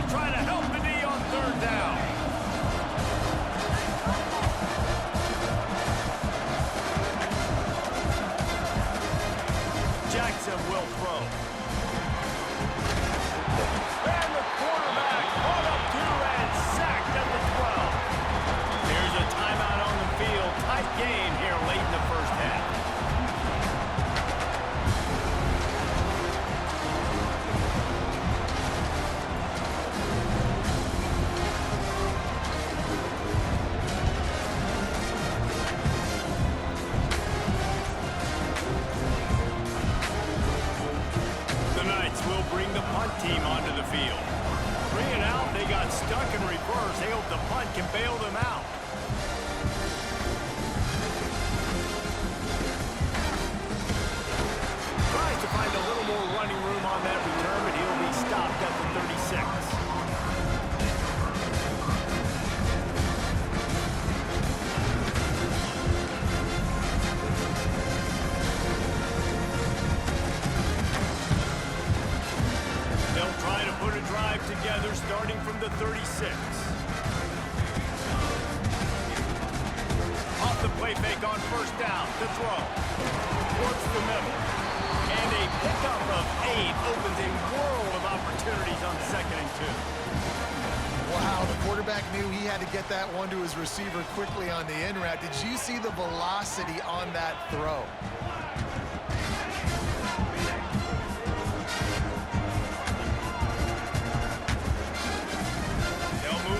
to try to help the D on third down. Jackson will throw. And the quarterback caught up to and sacked at the 12. Here's a timeout on the field. Tight game here late in the first half. Bring the punt team onto the field. 3 and out, they got stuck in reverse. They hope the punt can bail them out. Tries to find a little more running room on that return, but he'll be stopped at the 36. Together starting from the 36. Off the play fake on first down to throw. Works the middle. And a pickup of 8 opens a world of opportunities on 2nd and 2. Wow, the quarterback knew he had to get that one to his receiver quickly on the in route. Did you see the velocity on that throw?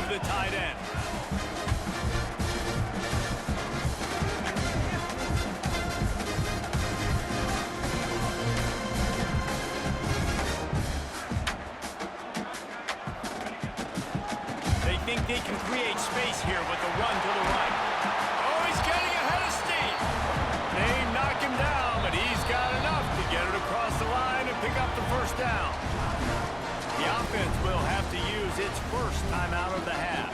The tight end. They think they can create space here with the run to the right. Oh, he's getting ahead of steam. They knock him down, but he's got enough to get it across the line and pick up the first down. The offense will have to use its first timeout of the half.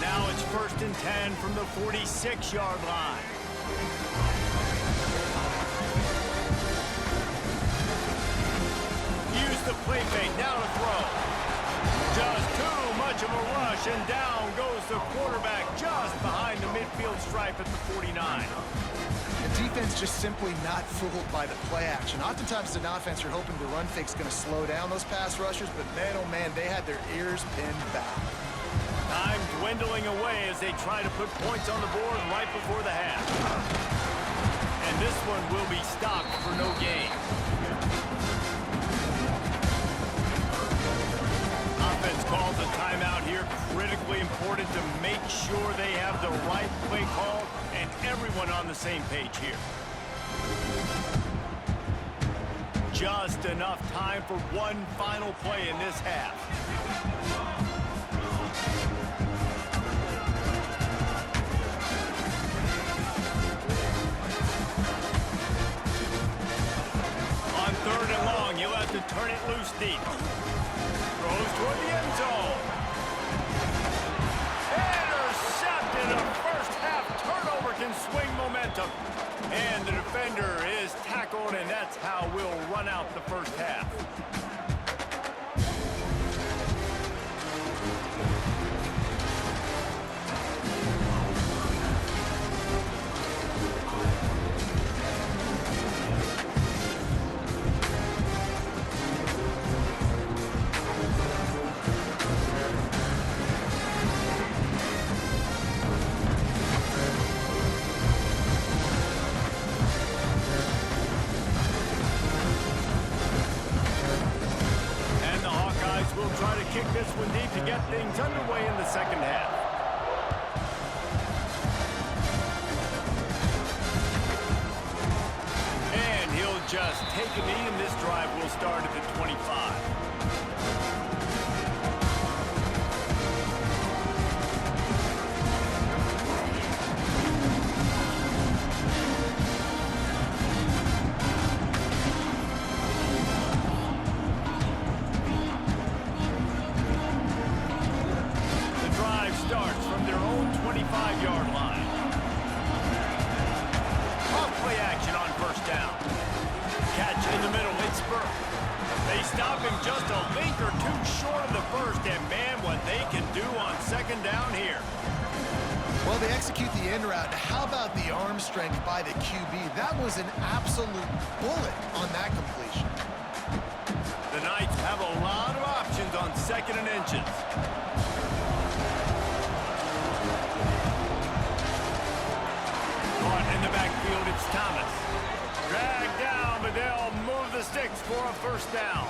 Now it's 1st and 10 from the 46-yard line. Use the play fake, now to throw. Just too much of a rush, and down goes the quarterback just behind the midfield stripe at the 49. The defense just simply not fooled by the play action. Oftentimes, as an offense, you're hoping the run fake's going to slow down those pass rushers, but man, oh man, they had their ears pinned back. Time dwindling away as they try to put points on the board right before the half. And this one will be stopped for no gain. Offense calls a timeout here. Critically important to make sure they have the right play call and everyone on the same page here. Just enough time for one final play in this half. On 3rd and long, he'll have to turn it loose deep. Throws toward the end zone. Intercepted. A first half turnover can swing momentum. And the defender is tackled, and that's how we'll run out the first half. Kick this one deep to get things underway in the second half. And he'll just take a knee, and this drive will start at the 25. starts from their own 25-yard line. stop him just a link or two short of the first, and man, what they can do on second down here. Well, they execute the end route. How about the arm strength by the QB? That was an absolute bullet on that completion. The Knights have a lot of options on second and inches. Caught in the backfield, it's Thomas. Dragged down, but they'll move the sticks for a first down.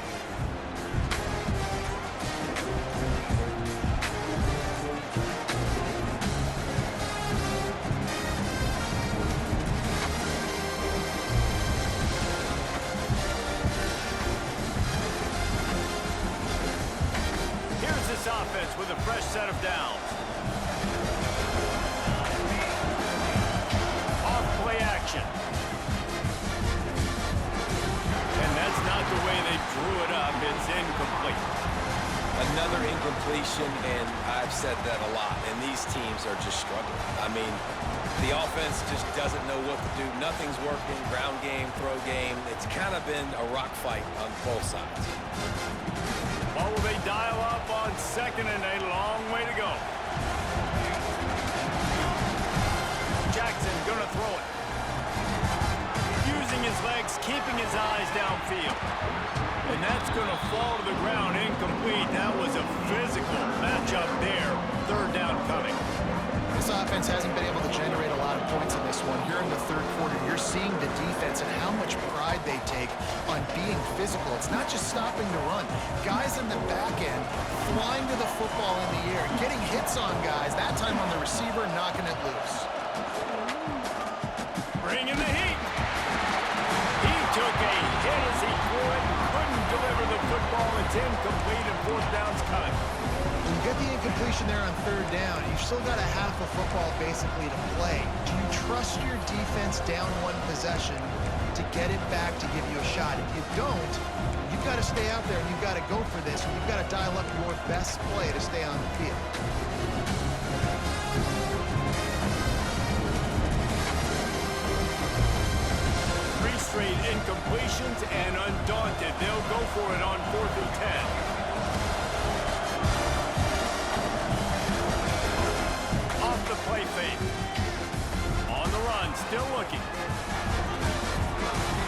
Here's this offense with a fresh set of downs. Off-play action. And that's not the way they drew it up. It's incomplete. Another incompletion, and I've said that a lot, and these teams are just struggling. I mean, the offense just doesn't know what to do. Nothing's working, ground game, throw game. It's kind of been a rock fight on both sides. What will they dial up on second and a long way to go? Jackson gonna throw it. Using his legs, keeping his eyes downfield. And that's going to fall to the ground incomplete. That was a physical matchup there. Third down coming. This offense hasn't been able to generate a lot of points in this one. Here in the third quarter, you're seeing the defense and how much pride they take on being physical. It's not just stopping the run. Guys in the back end flying to the football in the air, getting hits on guys, that time on the receiver, knocking it loose. Bringing the heat. He took a hit as he threw it and couldn't deliver the football. It's incomplete and fourth down's coming. When you get the incompletion there on third down, you've still got a half a football basically to play. Do you trust your defense down one possession to get it back to give you a shot? If you don't, you've got to stay out there and you've got to go for this, and you've got to dial up your best play to stay on the field. Straight incompletions, and undaunted, they'll go for it on 4th and 10. Off the play fake. On the run, still looking.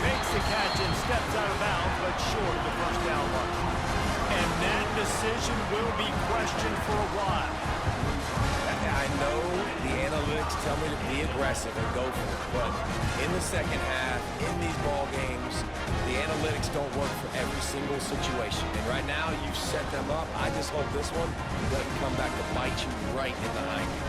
Makes the catch and steps out of bounds, but short of the first down mark. And that decision will be questioned for a while. I know the analytics tell me to be aggressive and go for it, but in the second half, in these ball games, the analytics don't work for every single situation. And right now, you've set them up. I just hope this one doesn't come back to bite you right in the hind end.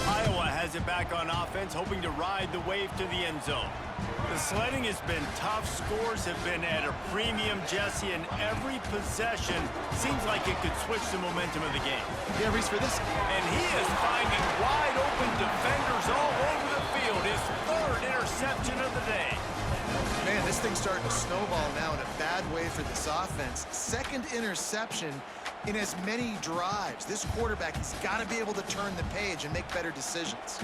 Iowa has it back on offense, hoping to ride the wave to the end zone. The sledding has been tough. Scores have been at a premium, Jesse, and every possession seems like it could switch the momentum of the game. Yeah, Reese, for this. And he is finding wide open defenders all over the field. His third interception of the day. Man, this thing's starting to snowball now in a bad way for this offense. Second interception in as many drives. This quarterback has got to be able to turn the page and make better decisions.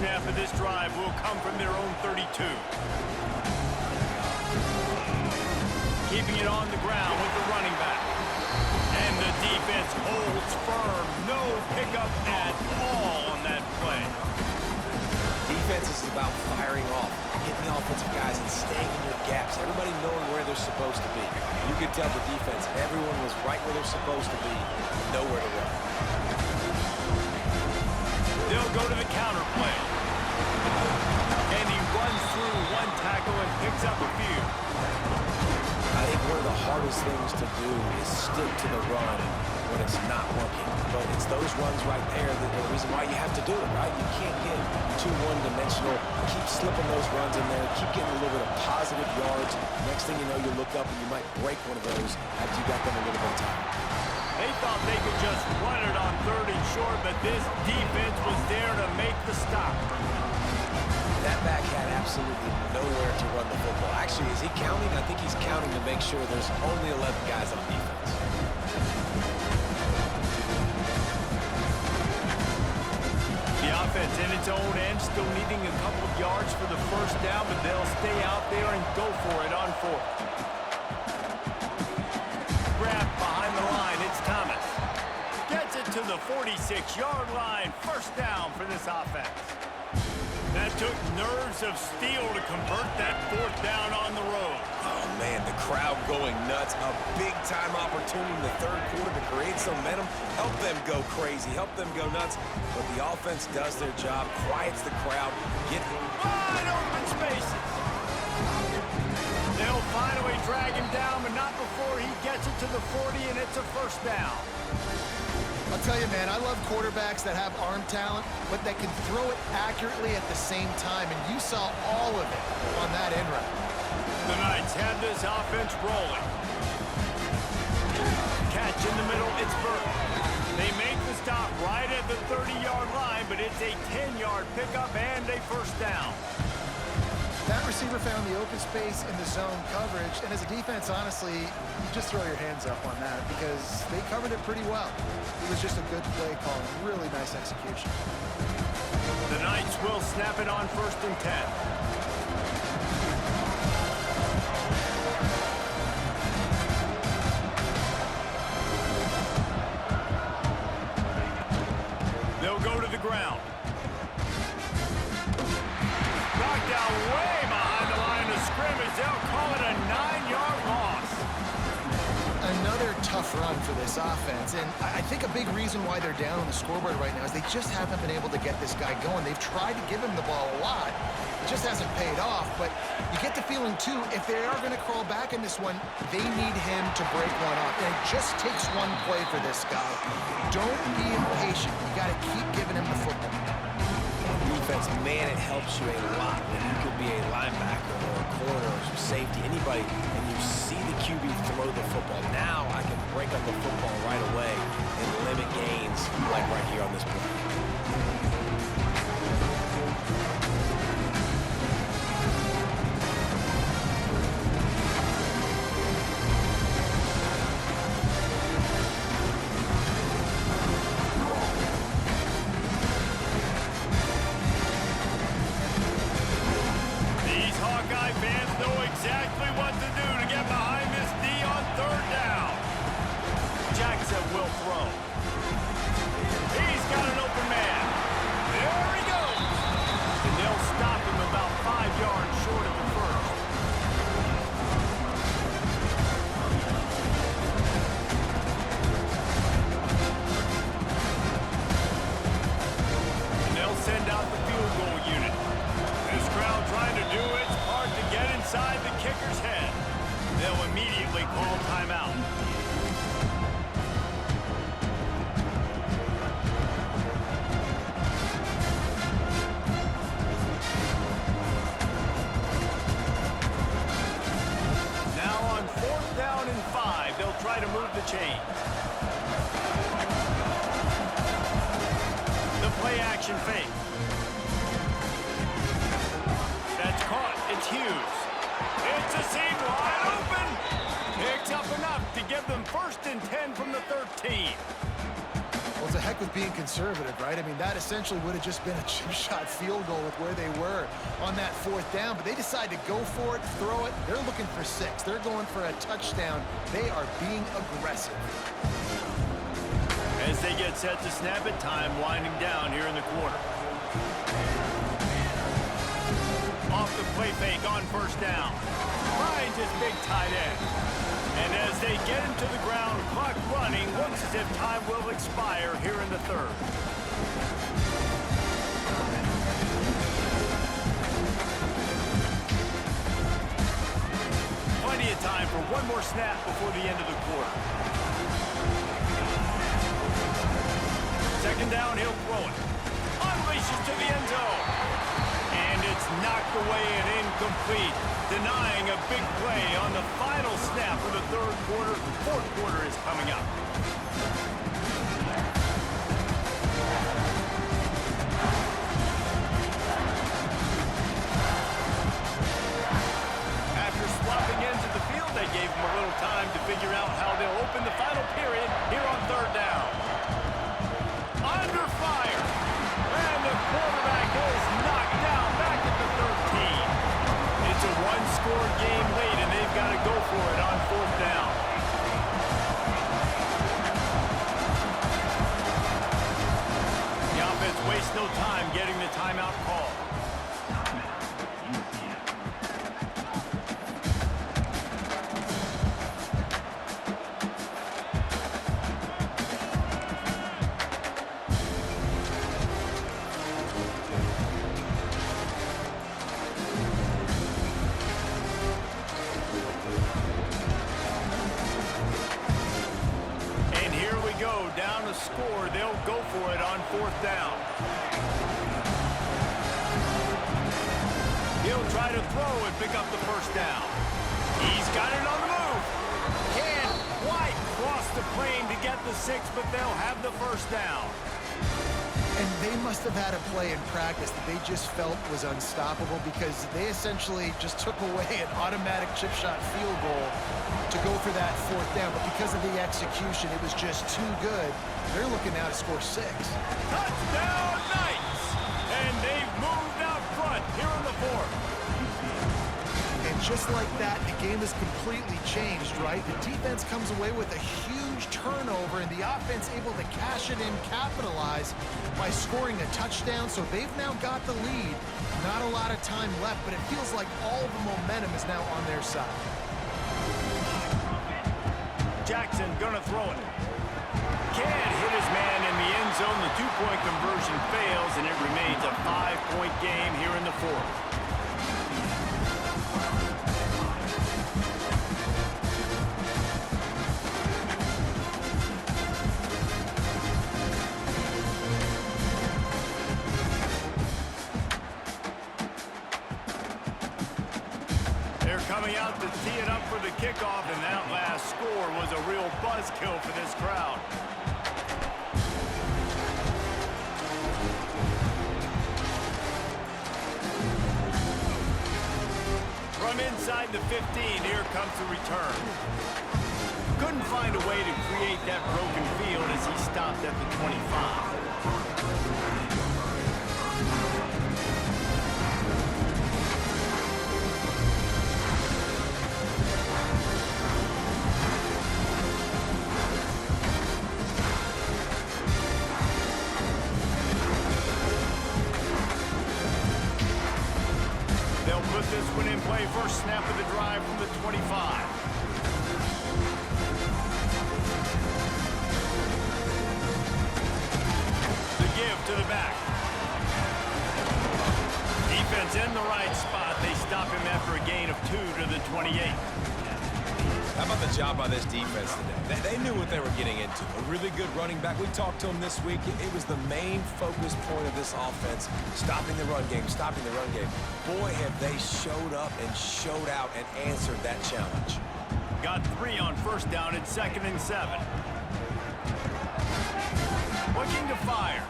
Snap of this drive will come from their own 32. Keeping it on the ground with the running back. And the defense holds firm. No pickup at all on that play. Defense is about firing off, hitting the offensive guys and staying in your gaps. Everybody knowing where they're supposed to be. You could tell the defense, everyone was right where they're supposed to be, nowhere to run. They'll go to the counter play. And he runs through one tackle and picks up a few. I think one of the hardest things to do is stick to the run when it's not working. But it's those runs right there that are the reason why you have to do it, right? You can't get too one-dimensional. Keep slipping those runs in there. Keep getting a little bit of positive yards. Next thing you know, you look up and you might break one of those after you got them a little bit of time. They thought thought they could just run it on 3rd and short, but this defense was there to make the stop. That back had absolutely nowhere to run the football. Actually, is he counting? I think he's counting to make sure there's only 11 guys on defense. The offense in its own end, still needing a couple of yards for the first down, but they'll stay out there and go for it on 4th. Grab behind the line, it's Thomas. Gets it to the 46-yard line, first down for this offense. That took nerves of steel to convert that 4th down on the road. Oh, man, the crowd going nuts. A big-time opportunity in the 3rd quarter to create some momentum. Help them go crazy. Help them go nuts. But the offense does their job, quiets the crowd. Get wide open spaces. They'll finally drag him down, but not before he gets it to the 40, and it's a first down. I'll tell you, man, I love quarterbacks that have arm talent, but that can throw it accurately at the same time, and you saw all of it on that end route. The Knights have this offense rolling. Catch in the middle, it's Burton. They make the stop right at the 30-yard line, but it's a 10-yard pickup and a first down. That receiver found the open space in the zone coverage, and as a defense, honestly, you just throw your hands up on that because they covered it pretty well. It was just a good play call and really nice execution. The Knights will snap it on 1st and 10. They'll go to the ground. Knocked down way behind the line of scrimmage. They'll call it a 9-yard loss. Another tough run for this offense, and I think a big reason why they're down on the scoreboard right now is they just haven't been able to get this guy going. They've tried to give him the ball a lot. It just hasn't paid off, but you get the feeling, too, if they are going to crawl back in this one, they need him to break one off. And it just takes one play for this guy. Don't be impatient. You got to keep giving him the football. Defense, man, it helps you a lot when you could be a linebacker or a corner or some safety, anybody, and you see the QB throw the football. Now I can break up the football right away and limit gains like right here on this play. Play-action fake. That's caught. It's Hughes. It's a seam wide open. Picks up enough to give them 1st and 10 from the 13. Well, it's a heck of being conservative, right? I mean, that essentially would have just been a chip shot field goal with where they were on that 4th down, but they decide to go for it, throw it. They're looking for 6. They're going for a touchdown. They are being aggressive. As they get set to snap it, time winding down here in the quarter. Off the play fake on 1st down. Finds his big tight end. And as they get him to the ground, clock running, looks as if time will expire here in the 3rd. Plenty of time for one more snap before the end of the quarter. 2nd down, he'll throw it. Unleashes to the end zone. And it's It's knocked away and incomplete, denying a big play on the final snap of the third quarter. Fourth quarter is coming up. After swapping into the field, they gave them a little time to figure out how they'll open the final period here on third down. Under fire. And the quarterback is knocked down back at the 13. It's a one-score game late, and they've got to go for it on fourth down. The offense wastes no time getting the timeout call. Down a score, they'll go for it on fourth down. He'll try to throw and pick up the first down. He's got it on the move. Can't quite cross the plane to get the 6, but they'll have the first down. And they must have had a play in practice that they just felt was unstoppable, because they essentially just took away an automatic chip shot field goal to go for that fourth down. But because of the execution, it was just too good. They're looking now to score 6. Touchdown Knights! And they've moved out front here in the fourth. And just like that, the game is completely changed, right? The defense comes away with a huge turnover, and the offense able to cash it in, capitalize by scoring a touchdown. So they've now got the lead. Not a lot of time left, but it feels like all the momentum is now on their side. Jackson gonna throw it. Can't hit his man in the end zone. The two-point conversion fails, and it remains a 5-point game here in the fourth. Coming out to tee it up for the kickoff, and that last score was a real buzzkill for this crowd. From inside the 15, here comes the return. Couldn't find a way to create that broken field as he stopped at the 25. Put this one in play. First snap of the drive from the 25. The give to the back. Defense in the right spot. They stop him after a gain of 2 to the 28. How about the job by this defense today? They knew what they were getting into. A really good running back. We talked to him this week. It was the main focus point of this offense, stopping the run game, stopping the run game. Boy, have they showed up and showed out and answered that challenge. Got 3 on first down at 2nd and 7. Looking to fire.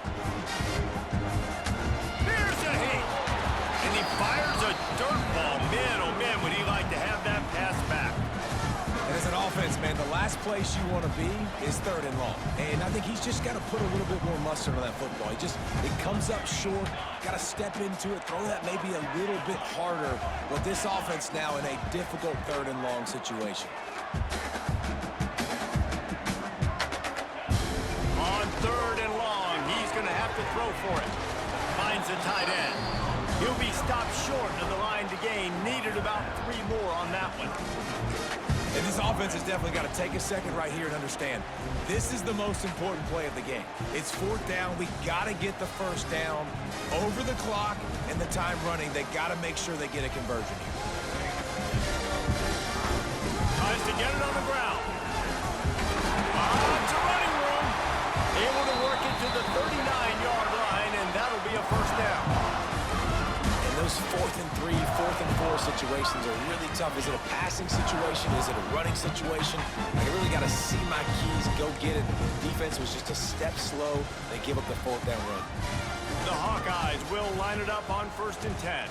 There's a hit. And he fires a dirt ball. Man, oh man, would he like to have that pass back. And as an offense, man, the last place you want to be is 3rd and long. And I think he's just got to put a little bit more mustard on that football. It comes up short, got to step into it, throw that maybe a little bit harder. But this offense now in a difficult 3rd and long situation. On 3rd and long, he's going to have to throw for it. Finds the tight end. He'll be stopped short of the line to gain. Needed about 3 more on that one. And this offense has definitely got to take a second right here and understand this is the most important play of the game. It's 4th down. We got to get the first down over the clock and the time running. They got to make sure they get a conversion here. Tries to get it on the ground. To running room. Able to work it to the 39-yard line, and that'll be a first down. And those those 4th and 3, 4th and 4 situations are really tough. Is it a passing situation? Is it a running situation? I really got to see my keys, go get it. Defense was just a step slow. They give up the 4th down run. The Hawkeyes will line it up on 1st and 10.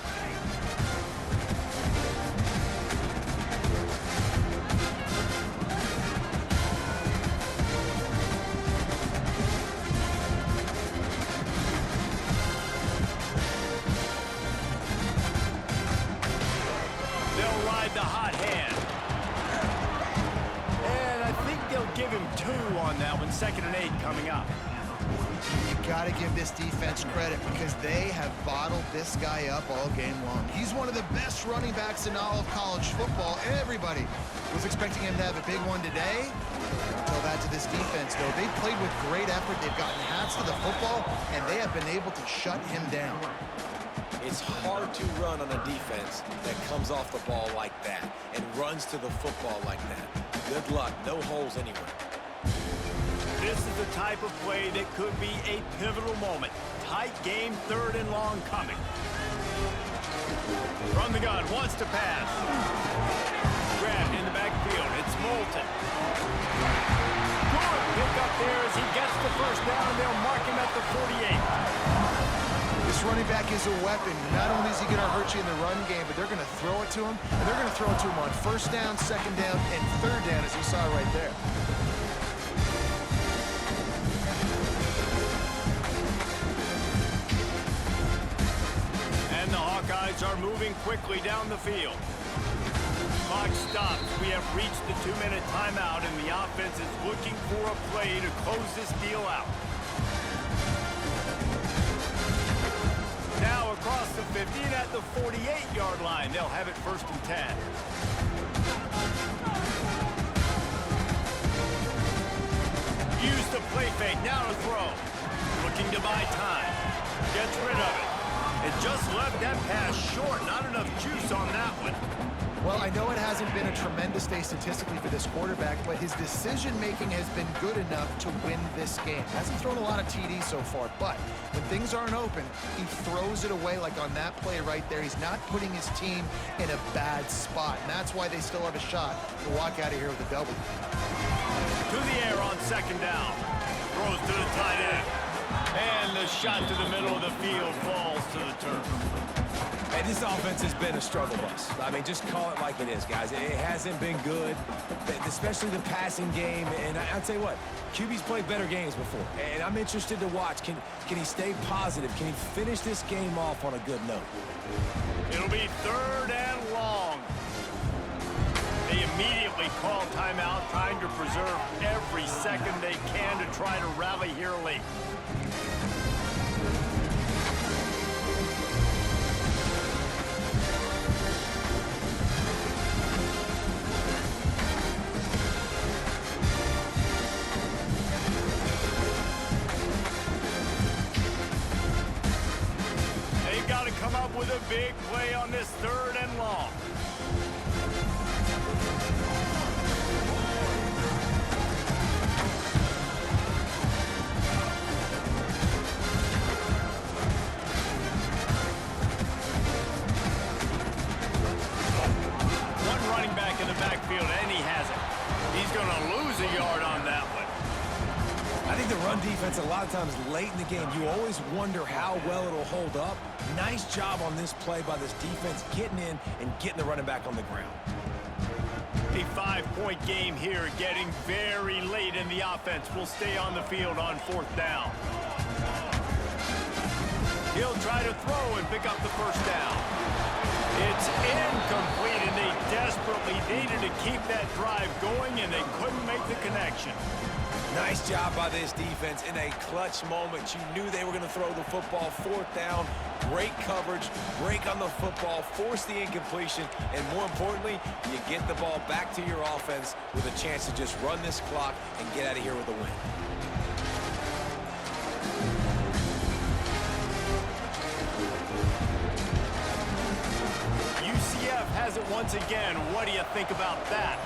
They'll ride the hot hand. And I think they'll give him 2 on that one. 2nd and 8 coming up. You got to give this defense credit because they have bottled this guy up all game long. He's one of the best running backs in all of college football. Everybody was expecting him to have a big one today. Tell that to this defense, though. They played with great effort. They've gotten hats to the football, and they have been able to shut him down. It's hard to run on a defense that comes off the ball like that and runs to the football like that. Good luck. No holes anywhere. This is the type of play that could be a pivotal moment. Tight game, 3rd and long coming. From the gun, wants to pass. Grabbed in the backfield. It's Moulton. Good pick up there as he gets the 1st down. They'll mark him at the 48. This running back is a weapon. Not only is he going to hurt you in the run game, but they're going to throw it to him, and they're going to throw it to him on 1st down, 2nd down, and 3rd down, as you saw right there. And the Hawkeyes are moving quickly down the field. Clock stops. We have reached the 2-minute timeout, and the offense is looking for a play to close this deal out. Now across the 50 and at the 48-yard line. They'll have it 1st and 10. Use the play fake. Now to throw. Looking to buy time. Gets rid of it. It just left that pass short. Not enough juice on that one. Well, I know it hasn't been a tremendous day statistically for this quarterback, but his decision-making has been good enough to win this game. Hasn't thrown a lot of TDs so far, but when things aren't open, he throws it away like on that play right there. He's not putting his team in a bad spot, and that's why they still have a shot to walk out of here with a W. To the air on 2nd down. Throws to the tight end. And the shot to the middle of the field falls to the turf. And this offense has been a struggle bus. I mean, just call it like it is, guys. It hasn't been good, especially the passing game. And I'll tell you what, QB's played better games before. And I'm interested to watch. Can he stay positive? Can he finish this game off on a good note? It'll be 3rd and long. They immediately call timeout, trying to preserve every second they can to try to rally here late. They've got to come up with a big play on this 3rd and long. In the backfield, and he has it. He's going to lose a yard on that one. I think the run defense, a lot of times late in the game, you always wonder how well it'll hold up. Nice job on this play by this defense, getting in and getting the running back on the ground. A 5-point game here, getting very late in the offense. Will stay on the field on 4th down. He'll try to throw and pick up the 1st down. It's incomplete, and they desperately needed to keep that drive going, and they couldn't make the connection. Nice job by this defense in a clutch moment. You knew they were going to throw the football. 4th down, great coverage, break on the football, force the incompletion, and more importantly, you get the ball back to your offense with a chance to just run this clock and get out of here with a win. UCF has it once again. What do you think about that?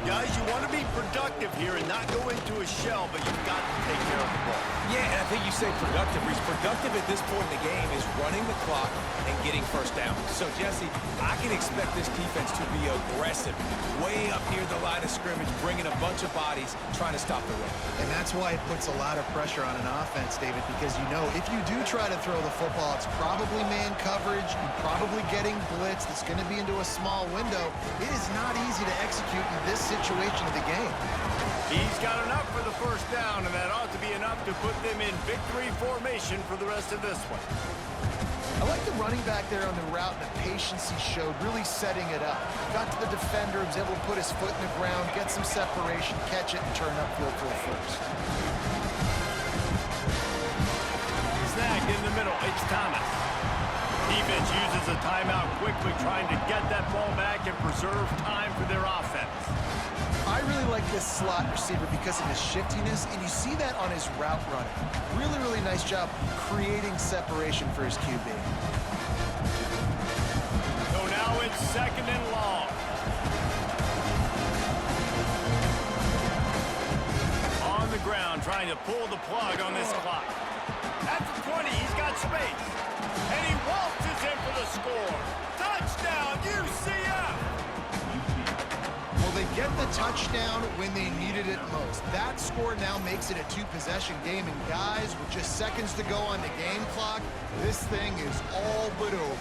Guys, you want to be productive here and not go into a shell, but you've got to take care of the ball. Yeah, and I think you say productive. He's productive at this point in the game is running the clock and getting first down. So, Jesse, I can expect this defense to be aggressive, way up near the line of scrimmage, bringing a bunch of bodies, trying to stop the run. And that's why it puts a lot of pressure on an offense, David, because you know if you do try to throw the football, it's probably man coverage, you're probably getting blitzed, it's going to be into a small window. It is not easy to execute in this situation of the game. He's got enough for the first down, and that ought to be enough to put them in victory formation for the rest of this one. I like the running back there on the route and the patience he showed, really setting it up. Got to the defender, was able to put his foot in the ground, get some separation, catch it, and turn upfield for a first. Snagged in the middle, it's Thomas. Defense uses a timeout quickly, trying to get that ball back and preserve time for their offense. I really like this slot receiver because of his shiftiness, and you see that on his route running. Really, really nice job creating separation for his QB. So now it's second and long. On the ground, trying to pull the plug on this clock. At the 20, he's got space. And he waltzes in for the score. Touchdown, UCF! Well, they get the touchdown when they needed it most. That score now makes it a two-possession game, and guys, with just seconds to go on the game clock, this thing is all but over.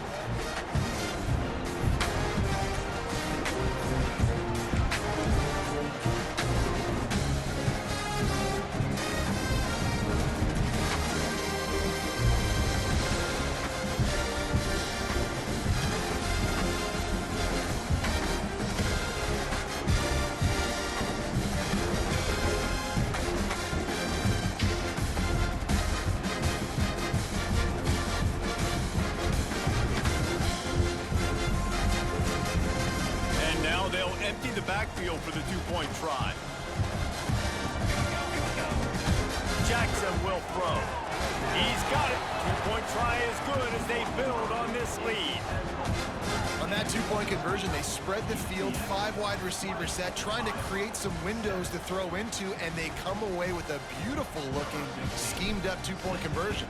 They'll empty the backfield for the two-point try. Jackson will throw. He's got it. Two-point try is good as they build on this lead. On that two-point conversion, they spread the field, 5 wide receiver set, trying to create some windows to throw into, and they come away with a beautiful-looking, schemed-up two-point conversion.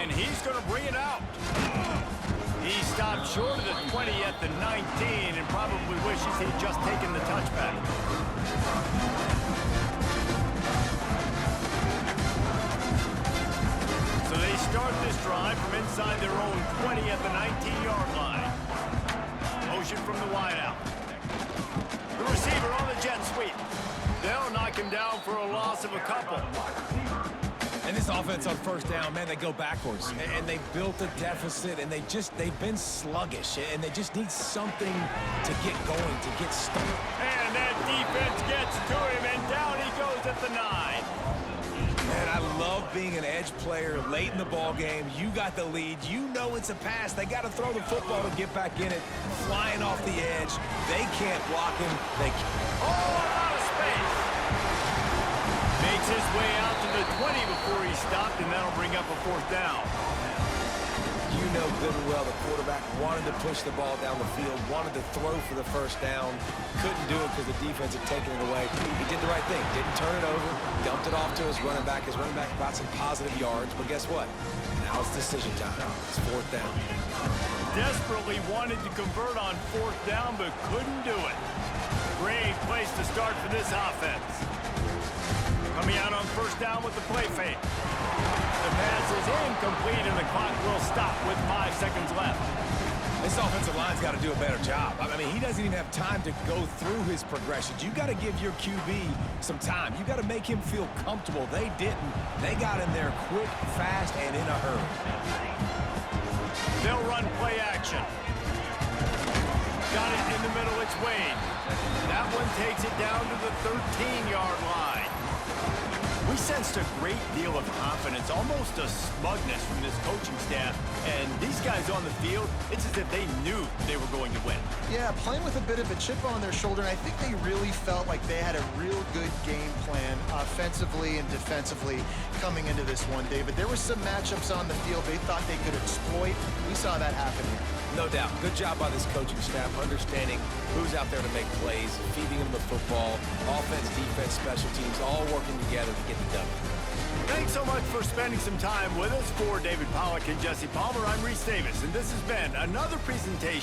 He's going to bring it out. He stopped short of the 20 at the 19 and probably wishes he'd just taken the touchback. So they start this drive from inside their own 20 at the 19-yard line. Motion from the wideout. The receiver on the jet sweep. They'll knock him down for a loss of a couple. And this offense on first down, man, they go backwards. And they built a deficit, and they've been sluggish. And they just need something to get going, to get started. And that defense gets to him, and down he goes at the 9. Man, I love being an edge player late in the ball game. You got the lead. You know it's a pass. They got to throw the football to get back in it. Flying off the edge. They can't block him. They can't. Oh, a lot of space. Makes his way out to the 20 before he stopped, and that'll bring up a fourth down. You know good and well the quarterback wanted to push the ball down the field, wanted to throw for the first down, couldn't do it because the defense had taken it away. He did the right thing, didn't turn it over, dumped it off to his running back. His running back got some positive yards, but guess what? Now it's decision time. It's fourth down. Desperately wanted to convert on fourth down, but couldn't do it. Great place to start for this offense. Coming out on first down with the play fake. The pass is incomplete, and the clock will stop with 5 seconds left. This offensive line's got to do a better job. I mean, he doesn't even have time to go through his progressions. You got to give your QB some time. You got to make him feel comfortable. They didn't. They got in there quick, fast, and in a hurry. They'll run play action. Got it in the middle. It's Wade. That one takes it down to the 13-yard line. We sensed a great deal of confidence, almost a smugness from this coaching staff. And these guys on the field, it's as if they knew they were going to win. Yeah, playing with a bit of a chip on their shoulder, and I think they really felt like they had a real good game plan offensively and defensively coming into this one, David. There were some matchups on the field they thought they could exploit. We saw that happen here. No doubt. Good job by this coaching staff, understanding who's out there to make plays, feeding them the football, offense, defense, special teams, all working together to get the W. Thanks so much for spending some time with us. For David Pollack and Jesse Palmer, I'm Reese Davis, and this has been another presentation